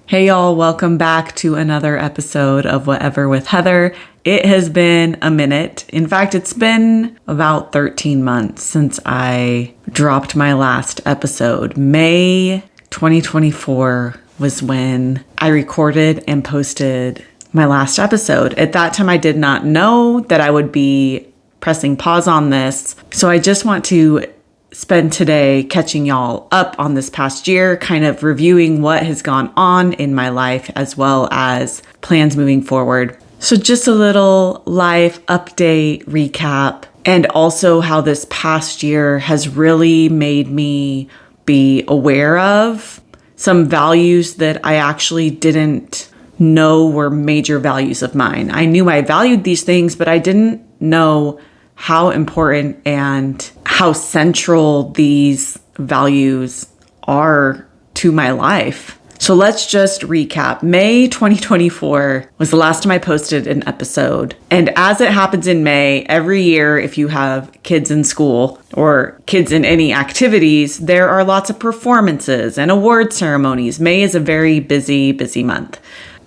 Hey y'all, welcome back to another episode of Whatever with Heather. It has been a minute. In fact, it's been about 13 months since I dropped my last episode. May 2024 was when I recorded and posted my last episode. At that time, I did not know that I would be pressing pause on this. So I just want to spend today catching y'all up on this past year, kind of reviewing what has gone on in my life as well as plans moving forward. So just a little life update recap, and also how this past year has really made me be aware of some values that I actually didn't know were major values of mine. I knew I valued these things, but I didn't know how important and how central these values are to my life. So let's just recap. May 2024 was the last time I posted an episode. And as it happens in May, every year, if you have kids in school or kids in any activities, there are lots of performances and award ceremonies. May is a very busy month.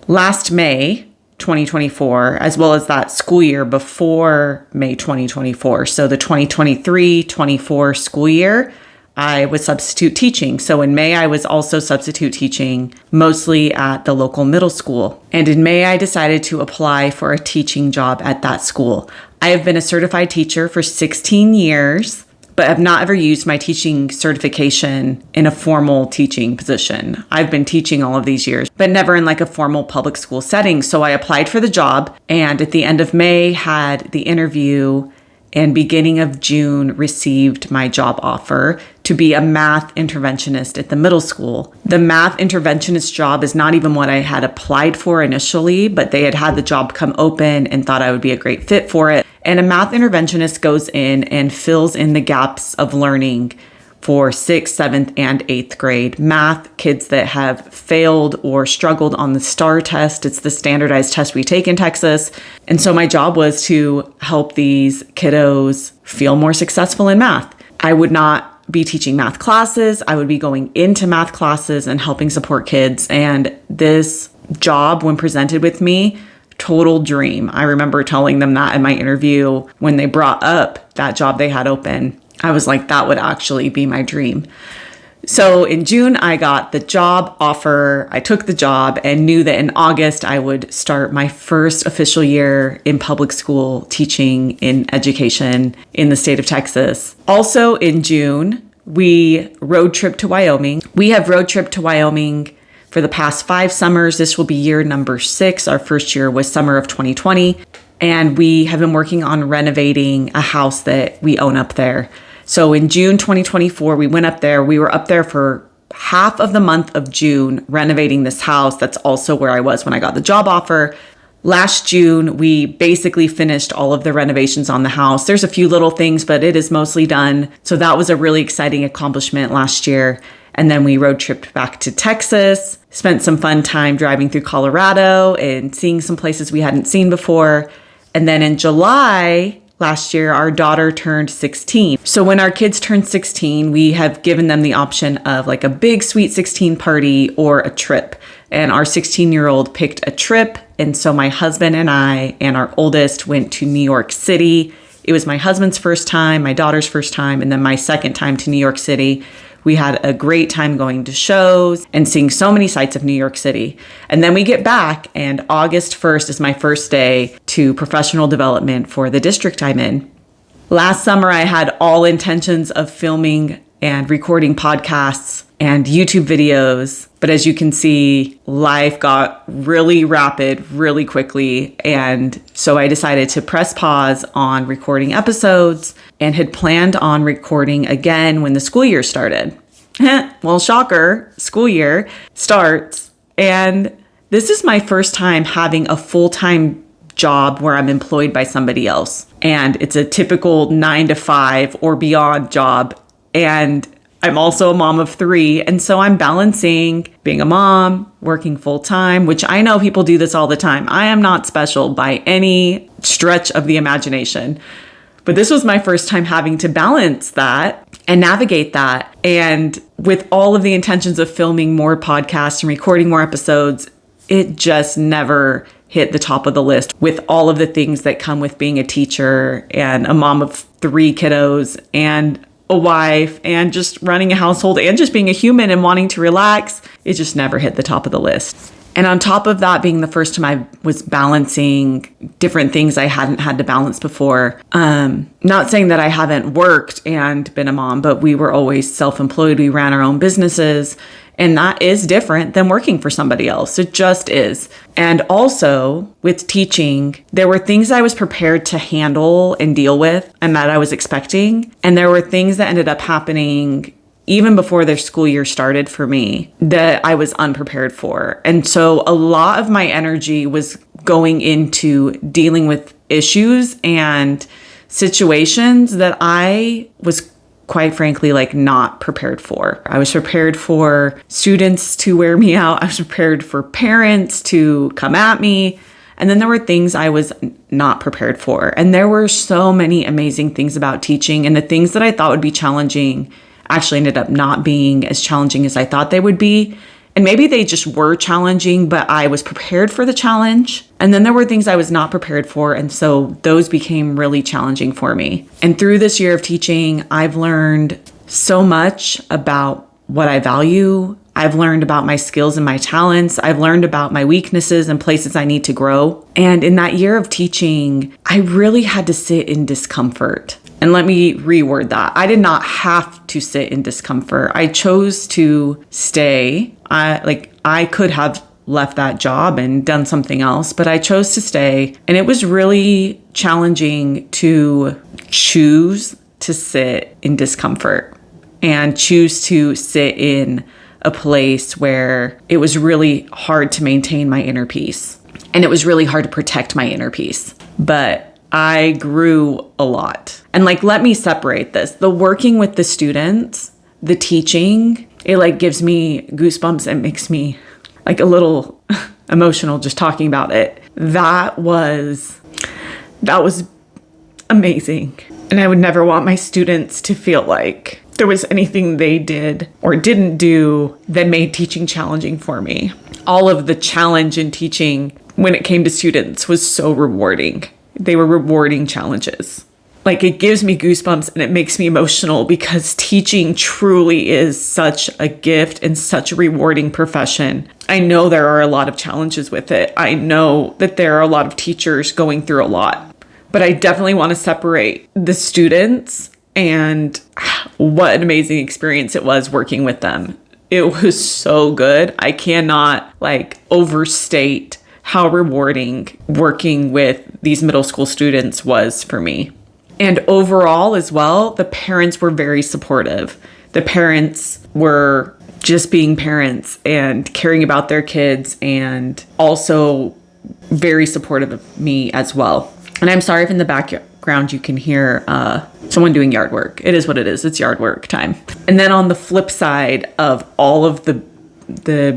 Last May 2024, as well as that school year before May 2024. So the 2023-24 school year, I was substitute teaching. So in May, I was also substitute teaching, mostly at the local middle school. And in May, I decided to apply for a teaching job at that school. I have been a certified teacher for 16 years, but have not ever used my teaching certification in a formal teaching position. I've been teaching all of these years, but never in like a formal public school setting. So I applied for the job, and at the end of May had the interview, and beginning of June received my job offer to be a math interventionist at the middle school. The math interventionist job is not even what I had applied for initially, but they had the job come open and thought I would be a great fit for it. And a math interventionist goes in and fills in the gaps of learning for 6th, 7th, and 8th grade math, kids that have failed or struggled on the STAR test. It's the standardized test we take in Texas. And so my job was to help these kiddos feel more successful in math. I would not be teaching math classes. I would be going into math classes and helping support kids. And this job, when presented with me, total dream. I remember telling them that in my interview when they brought up that job they had open. I was like, that would actually be my dream. So in June, I got the job offer. I took the job and knew that in August, I would start my first official year in public school teaching in education in the state of Texas. Also in June, we road trip to Wyoming. We have road trip to Wyoming for the past 5 summers. This will be year number 6. Our first year was summer of 2020. And we have been working on renovating a house that we own up there. So in June 2024, we went up there. We were up there for half of the month of June renovating this house. That's also where I was when I got the job offer. Last June, we basically finished all of the renovations on the house. There's a few little things, but it is mostly done. So that was a really exciting accomplishment last year. And then we road tripped back to Texas, spent some fun time driving through Colorado and seeing some places we hadn't seen before. And then in July last year, our daughter turned 16. So when our kids turn 16, we have given them the option of like a big sweet 16 party or a trip. And our 16-year-old picked a trip. And so my husband and I and our oldest went to New York City. It was my husband's first time, my daughter's first time, and then my second time to New York City. We had a great time going to shows and seeing so many sights of New York City. And then we get back, and August 1st is my first day to professional development for the district I'm in. Last summer, I had all intentions of filming and recording podcasts and YouTube videos. But as you can see, life got really rapid really quickly. And so I decided to press pause on recording episodes and had planned on recording again when the school year started. Well, shocker, school year starts. And this is my first time having a full-time job where I'm employed by somebody else. And it's a typical 9 to 5 or beyond job. And I'm also a mom of 3. And so I'm balancing being a mom, working full time, which I know people do this all the time. I am not special by any stretch of the imagination. But this was my first time having to balance that. and navigate that. And with all of the intentions of filming more podcasts and recording more episodes, it just never hit the top of the list with all of the things that come with being a teacher and a mom of 3 kiddos and a wife and just running a household and just being a human and wanting to relax. It just never hit the top of the list. And on top of that, being the first time I was balancing different things I hadn't had to balance before. Not saying that I haven't worked and been a mom, but we were always self-employed. We ran our own businesses. And that is different than working for somebody else. It just is. And also with teaching, there were things I was prepared to handle and deal with and that I was expecting. And there were things that ended up happening even before their school year started for me that I was unprepared for. And so a lot of my energy was going into dealing with issues and situations that I was quite frankly, like not prepared for. I was prepared for students to wear me out. I was prepared for parents to come at me. And then there were things I was not prepared for. And there were so many amazing things about teaching. And the things that I thought would be challenging actually ended up not being as challenging as I thought they would be. And maybe they just were challenging, but I was prepared for the challenge. And then there were things I was not prepared for. And so those became really challenging for me. And through this year of teaching, I've learned so much about what I value. I've learned about my skills and my talents. I've learned about my weaknesses and places I need to grow. And in that year of teaching, I really had to sit in discomfort. And let me reword that. I did not have to sit in discomfort. I chose to stay. I could have left that job and done something else, but I chose to stay. And it was really challenging to choose to sit in discomfort and choose to sit in a place where it was really hard to maintain my inner peace. And it was really hard to protect my inner peace. But I grew a lot. And let me separate this. The working with the students, the teaching, it gives me goosebumps and makes me a little emotional just talking about it. That was amazing. And I would never want my students to feel like there was anything they did or didn't do that made teaching challenging for me. All of the challenge in teaching when it came to students was so rewarding. They were rewarding challenges. It gives me goosebumps and it makes me emotional because teaching truly is such a gift and such a rewarding profession. I know there are a lot of challenges with it. I know that there are a lot of teachers going through a lot, but I definitely want to separate the students and what an amazing experience it was working with them. It was so good. I cannot overstate how rewarding working with these middle school students was for me. And overall as well, the parents were very supportive. The parents were just being parents and caring about their kids and also very supportive of me as well. And I'm sorry if in the background you can hear someone doing yard work. It is what it is. It's yard work time. And then on the flip side of all of the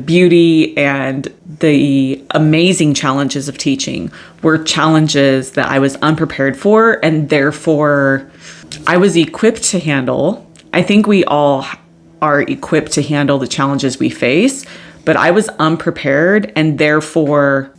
beauty and the amazing challenges of teaching were challenges that I was unprepared for and therefore I was equipped to handle. I think we all are equipped to handle the challenges we face, but I was unprepared and therefore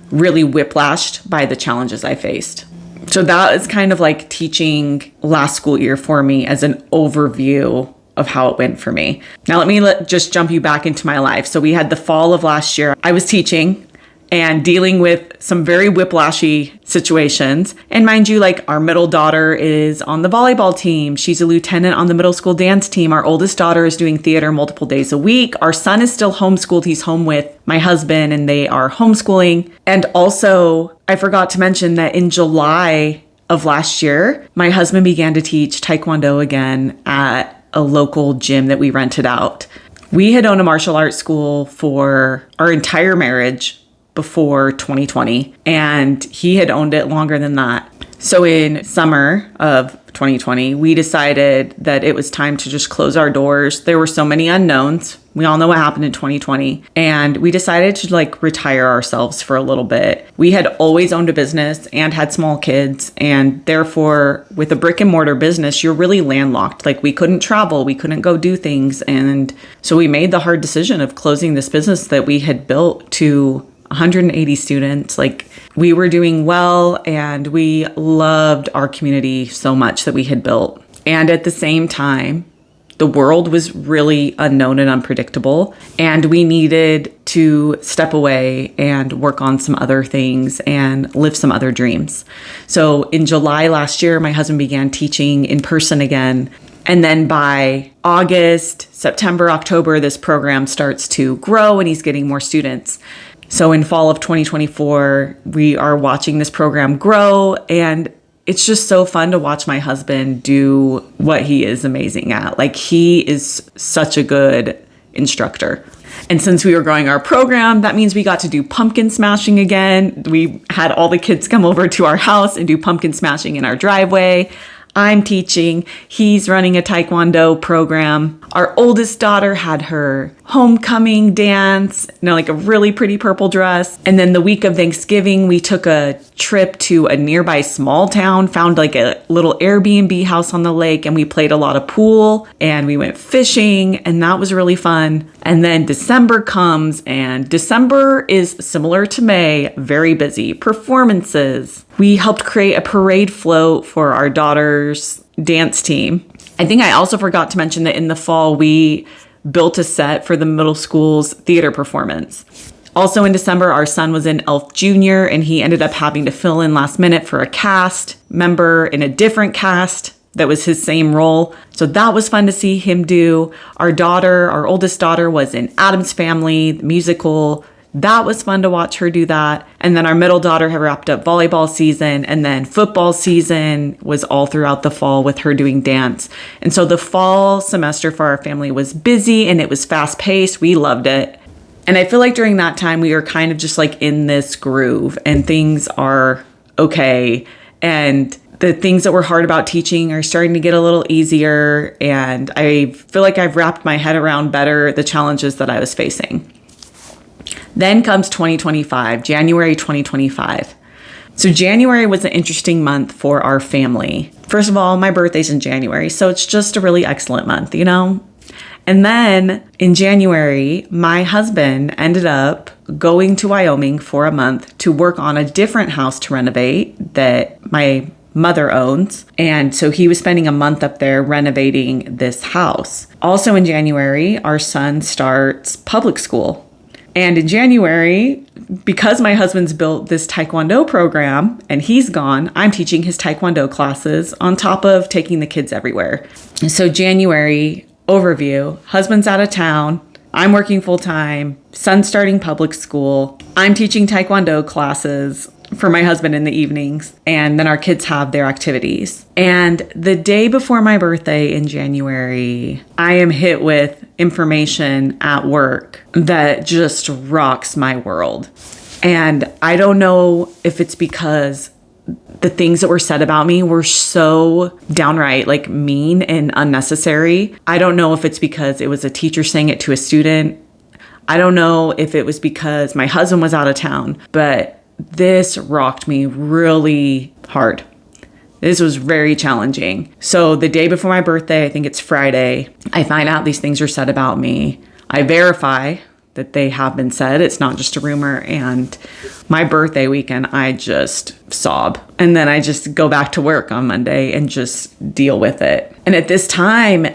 really whiplashed by the challenges I faced. So that is kind of teaching last school year for me as an overview of how it went for me. Now let me just jump you back into my life. So we had the fall of last year. I was teaching and dealing with some very whiplashy situations. And mind you, our middle daughter is on the volleyball team. She's a lieutenant on the middle school dance team. Our oldest daughter is doing theater multiple days a week. Our son is still homeschooled. He's home with my husband and they are homeschooling. And also, I forgot to mention that in July of last year, my husband began to teach Taekwondo again at a local gym that we rented out. We had owned a martial arts school for our entire marriage before 2020, and he had owned it longer than that. So in summer of 2020, we decided that it was time to just close our doors. There were so many unknowns. We all know what happened in 2020. And we decided to like retire ourselves for a little bit. We had always owned a business and had small kids. And therefore, with a brick and mortar business, you're really landlocked. Like we couldn't travel, we couldn't go do things. And so we made the hard decision of closing this business that we had built to 180 students. Like we were doing well and we loved our community so much that we had built. And at the same time, the world was really unknown and unpredictable, and we needed to step away and work on some other things and live some other dreams. So in July last year, my husband began teaching in person again. And then by August, September, October, this program starts to grow and he's getting more students. So in fall of 2024, we are watching this program grow, and it's just so fun to watch my husband do what he is amazing at. Like he is such a good instructor. And since we were growing our program, that means we got to do pumpkin smashing again. We had all the kids come over to our house and do pumpkin smashing in our driveway. I'm teaching. He's running a Taekwondo program. Our oldest daughter had her homecoming dance, like a really pretty purple dress. And then the week of Thanksgiving, we took a trip to a nearby small town, found like a little Airbnb house on the lake, and we played a lot of pool and we went fishing, and that was really fun. And then December comes, and December is similar to May, very busy. Performances. We helped create a parade float for our daughter's dance team. I think I also forgot to mention that in the fall, we built a set for the middle school's theater performance. Also in December, our son was in Elf Jr., and he ended up having to fill in last minute for a cast member in a different cast that was his same role. So that was fun to see him do. Our oldest daughter, was in Addams Family, the musical. That was fun to watch her do that. And then our middle daughter had wrapped up volleyball season, and then football season was all throughout the fall with her doing dance. And so the fall semester for our family was busy and it was fast paced. We loved it. And I feel like during that time, we were kind of just like in this groove and things are okay. And the things that were hard about teaching are starting to get a little easier. And I feel like I've wrapped my head around better the challenges that I was facing. Then comes 2025, January 2025. So January was an interesting month for our family. First of all, my birthday's in January, so it's just a really excellent month, And then in January, my husband ended up going to Wyoming for a month to work on a different house to renovate that my mother owns. And so he was spending a month up there renovating this house. Also in January, our son starts public school. And in January, because my husband's built this Taekwondo program and he's gone, I'm teaching his Taekwondo classes on top of taking the kids everywhere. And so January overview, husband's out of town, I'm working full time, son's starting public school, I'm teaching Taekwondo classes for my husband in the evenings, and then our kids have their activities. And the day before my birthday in January, I am hit with information at work that just rocks my world. And I don't know if it's because the things that were said about me were so downright like mean and unnecessary. I don't know if it's because it was a teacher saying it to a student. I don't know if it was because my husband was out of town, but this rocked me really hard. This was very challenging. So the day before my birthday, I think it's Friday, I find out these things are said about me. I verify that they have been said. It's not just a rumor. And my birthday weekend, I just sob. And then I just go back to work on Monday and just deal with it. And at this time,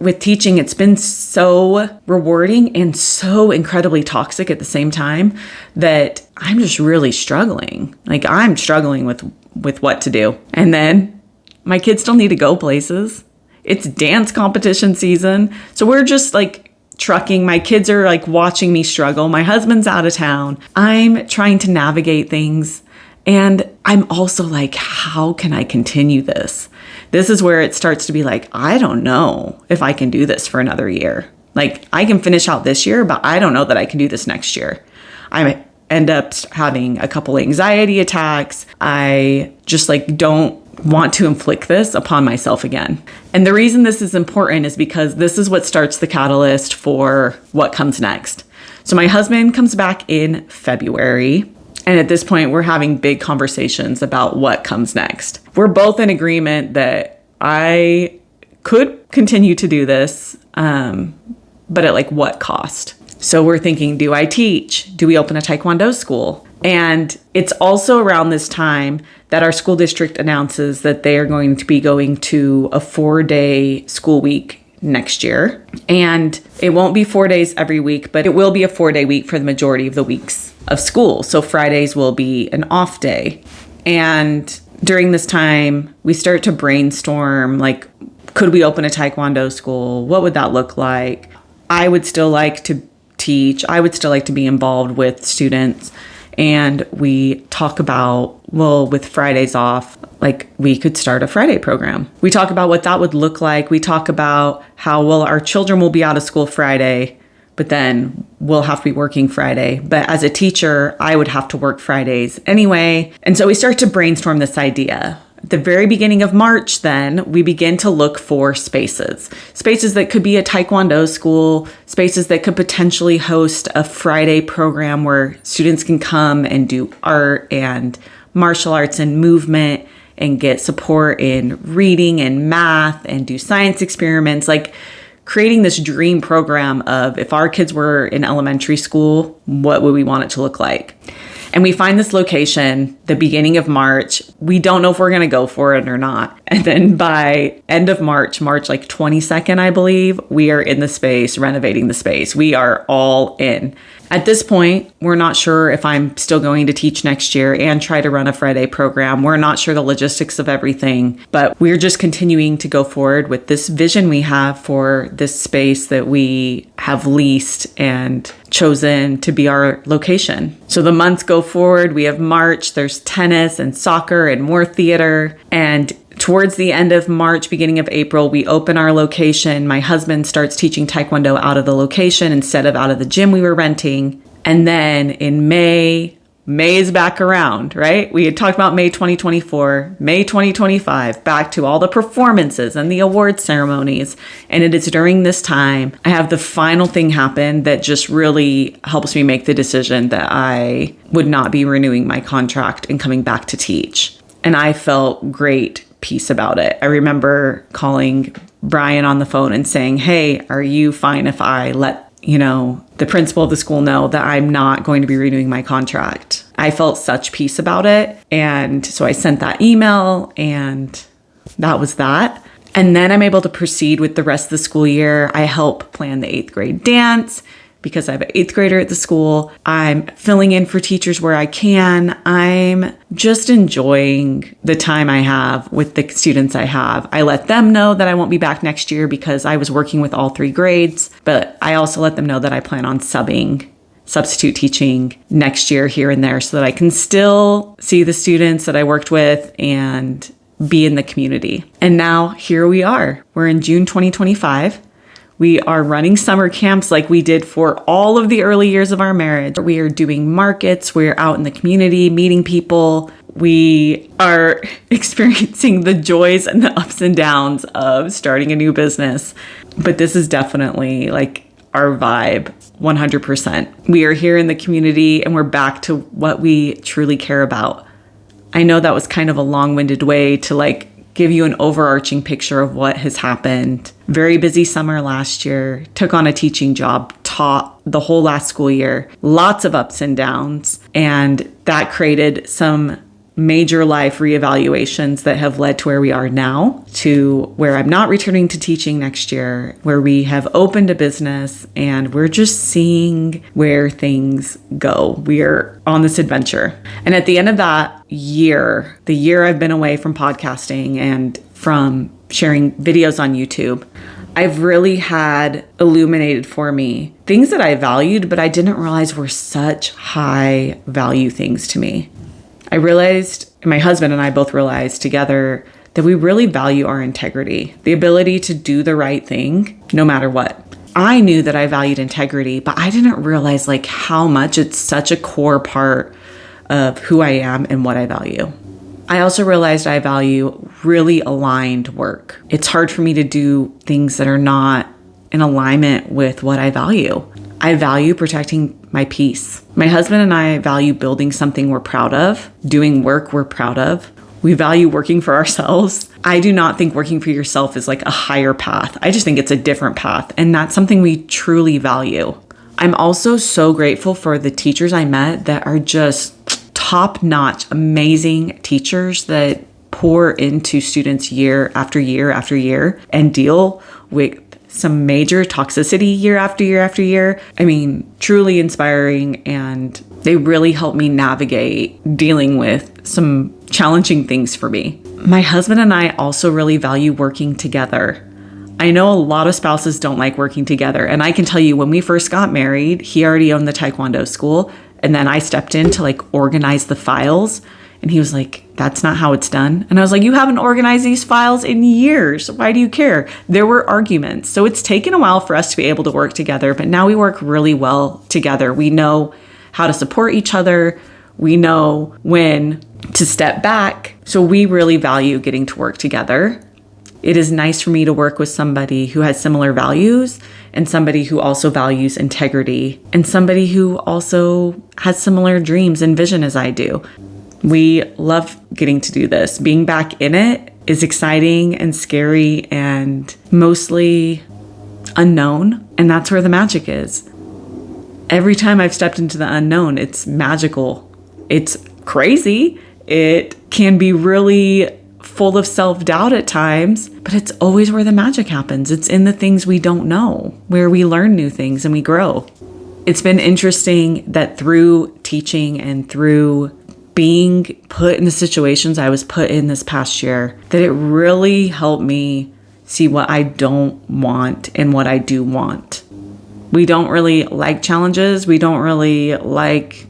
with teaching, it's been so rewarding and so incredibly toxic at the same time that I'm just really struggling. Like I'm struggling with what to do. And then my kids still need to go places. It's dance competition season. So we're just like trucking. My kids are like watching me struggle. My husband's out of town. I'm trying to navigate things. And I'm also like, how can I continue this? This is where it starts to be like, I don't know if I can do this for another year. Like I can finish out this year, but I don't know that I can do this next year. I end up having a couple anxiety attacks. I just like don't want to inflict this upon myself again. And the reason this is important is because this is what starts the catalyst for what comes next. So my husband comes back in February. And at this point, we're having big conversations about what comes next. We're both in agreement that I could continue to do this, but at like what cost? So we're thinking, do I teach? Do we open a Taekwondo school? And it's also around this time that our school district announces that they are going to be going to a 4-day school week next year. And it won't be 4 days every week, but it will be a 4-day week for the majority of the weeks of school. So Fridays will be an off day. And during this time, we start to brainstorm, like, could we open a Taekwondo school? What would that look like? I would still like to teach. I would still like to be involved with students. And we talk about, well, with Fridays off, like we could start a Friday program. We talk about what that would look like. We talk about how, well, our children will be out of school Friday, but then we'll have to be working Friday. But as a teacher, I would have to work Fridays anyway. And so we start to brainstorm this idea. At the very beginning of March, then, we begin to look for spaces. Spaces that could be a Taekwondo school, spaces that could potentially host a Friday program where students can come and do art and martial arts and movement and get support in reading and math and do science experiments, like creating this dream program of if our kids were in elementary school, what would we want it to look like? And we find this location the beginning of March. We don't know if we're going to go for it or not. And then by end of March like 22nd, I believe, we are in the space, renovating the space. We are all in. At this point, we're not sure if I'm still going to teach next year and try to run a Friday program. We're not sure the logistics of everything, but we're just continuing to go forward with this vision we have for this space that we have leased and chosen to be our location. So the months go forward. We have March, there's tennis and soccer and more theater. And towards the end of March, beginning of April, we open our location. My husband starts teaching Taekwondo out of the location instead of out of the gym we were renting. And then in May is back around, right? We had talked about May 2024, May 2025, back to all the performances and the award ceremonies. And it is during this time I have the final thing happen that just really helps me make the decision that I would not be renewing my contract and coming back to teach. And I felt great peace about it. I remember calling Brian on the phone and saying, hey, are you fine if I let the principal of the school know that I'm not going to be renewing my contract? I felt such peace about it. And so I sent that email and that was that. And then I'm able to proceed with the rest of the school year. I help plan the 8th grade dance because I have an 8th grader at the school. I'm filling in for teachers where I can. I'm just enjoying the time I have with the students I have. I let them know that I won't be back next year because I was working with all 3 grades, but I also let them know that I plan on substitute teaching next year here and there so that I can still see the students that I worked with and be in the community. And now here we are. We're in June 2025. We are running summer camps like we did for all of the early years of our marriage. We are doing markets. We're out in the community, meeting people. We are experiencing the joys and the ups and downs of starting a new business. But this is definitely like our vibe, 100%. We are here in the community and we're back to what we truly care about. I know that was kind of a long-winded way to give you an overarching picture of what has happened. Very busy summer last year, took on a teaching job, taught the whole last school year, lots of ups and downs. And that created some major life reevaluations that have led to where we are now, to where I'm not returning to teaching next year, where we have opened a business and we're just seeing where things go. We're on this adventure. And at the end of that year, the year I've been away from podcasting and from sharing videos on YouTube, I've really had illuminated for me things that I valued, but I didn't realize were such high value things to me. I realized, and my husband and I both realized together, that we really value our integrity, the ability to do the right thing no matter what. I knew that I valued integrity, but I didn't realize how much it's such a core part of who I am and what I value. I also realized I value really aligned work. It's hard for me to do things that are not in alignment with what I value. I value protecting my peace. My husband and I value building something we're proud of, doing work we're proud of. We value working for ourselves. I do not think working for yourself is like a higher path. I just think it's a different path. And that's something we truly value. I'm also so grateful for the teachers I met that are just top-notch, amazing teachers that pour into students year after year after year and deal with some major toxicity year after year after year. I mean, truly inspiring, and they really help me navigate dealing with some challenging things for me. My husband and I also really value working together. I know a lot of spouses don't like working together, and I can tell you when we first got married, he already owned the Taekwondo school, and then I stepped in to like organize the files, and he was like, that's not how it's done. And I was like, you haven't organized these files in years. Why do you care? There were arguments. So it's taken a while for us to be able to work together, but now we work really well together. We know how to support each other. We know when to step back. So we really value getting to work together. It is nice for me to work with somebody who has similar values and somebody who also values integrity and somebody who also has similar dreams and vision as I do. We love getting to do this. Being back in it is exciting and scary and mostly unknown. And that's where the magic is. Every time I've stepped into the unknown, it's magical. It's crazy. It can be really full of self-doubt at times, but it's always where the magic happens. It's in the things we don't know, where we learn new things and we grow. It's been interesting that through teaching and through being put in the situations I was put in this past year, that it really helped me see what I don't want and what I do want. We don't really like challenges. We don't really like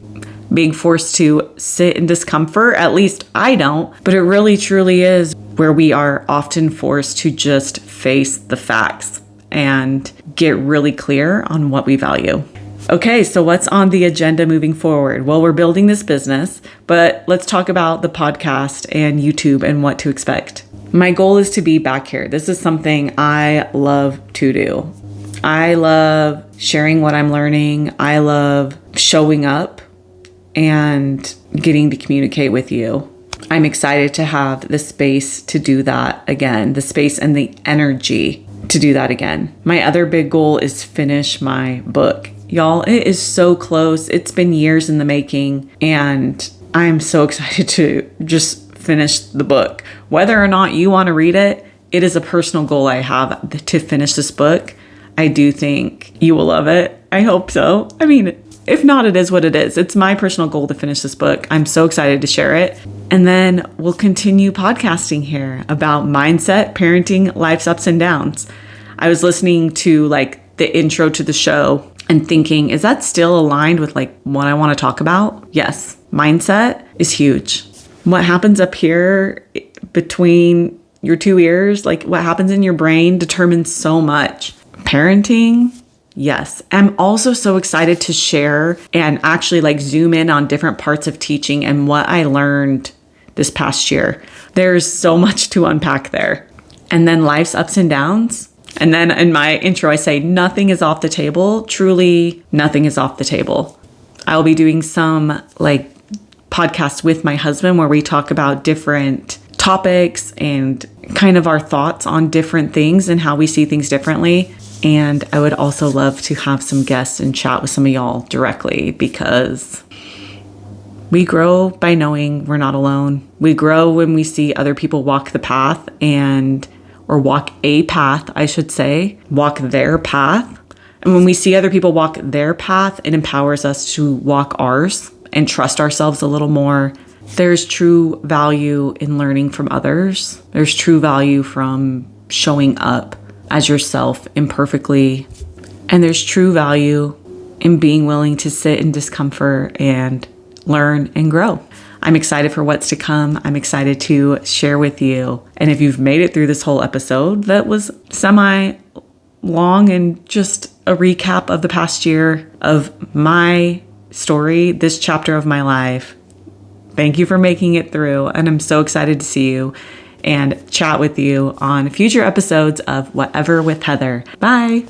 being forced to sit in discomfort. At least I don't. But it really truly is where we are often forced to just face the facts and get really clear on what we value. Okay, so what's on the agenda moving forward? Well, we're building this business, but let's talk about the podcast and YouTube and what to expect. My goal is to be back here. This is something I love to do. I love sharing what I'm learning. I love showing up and getting to communicate with you. I'm excited to have the space to do that again, the space and the energy to do that again. My other big goal is finish my book. Y'all, it is so close. It's been years in the making, and I'm so excited to just finish the book. Whether or not you want to read it, it is a personal goal I have to finish this book. I do think you will love it. I hope so. I mean, if not, it is what it is. It's my personal goal to finish this book. I'm so excited to share it. And then we'll continue podcasting here about mindset, parenting, life's ups and downs. I was listening to like the intro to the show and thinking, is that still aligned with like what I want to talk about? Yes. Mindset is huge. What happens up here between your two ears, like what happens in your brain determines so much. Parenting, yes. I'm also so excited to share and actually like zoom in on different parts of teaching and what I learned this past year. There's so much to unpack there. And then life's ups and downs. And then in my intro, I say nothing is off the table. Truly, nothing is off the table. I'll be doing some like podcasts with my husband where we talk about different topics and kind of our thoughts on different things and how we see things differently. And I would also love to have some guests and chat with some of y'all directly, because we grow by knowing we're not alone. We grow when we see other people walk the path or walk a path, I should say, walk their path. And when we see other people walk their path, it empowers us to walk ours and trust ourselves a little more. There's true value in learning from others. There's true value from showing up as yourself imperfectly. And there's true value in being willing to sit in discomfort and learn and grow. I'm excited for what's to come. I'm excited to share with you. And if you've made it through this whole episode that was semi-long and just a recap of the past year of my story, this chapter of my life, Thank you for making it through. And I'm so excited to see you and chat with you on future episodes of Whatever with Heather. Bye.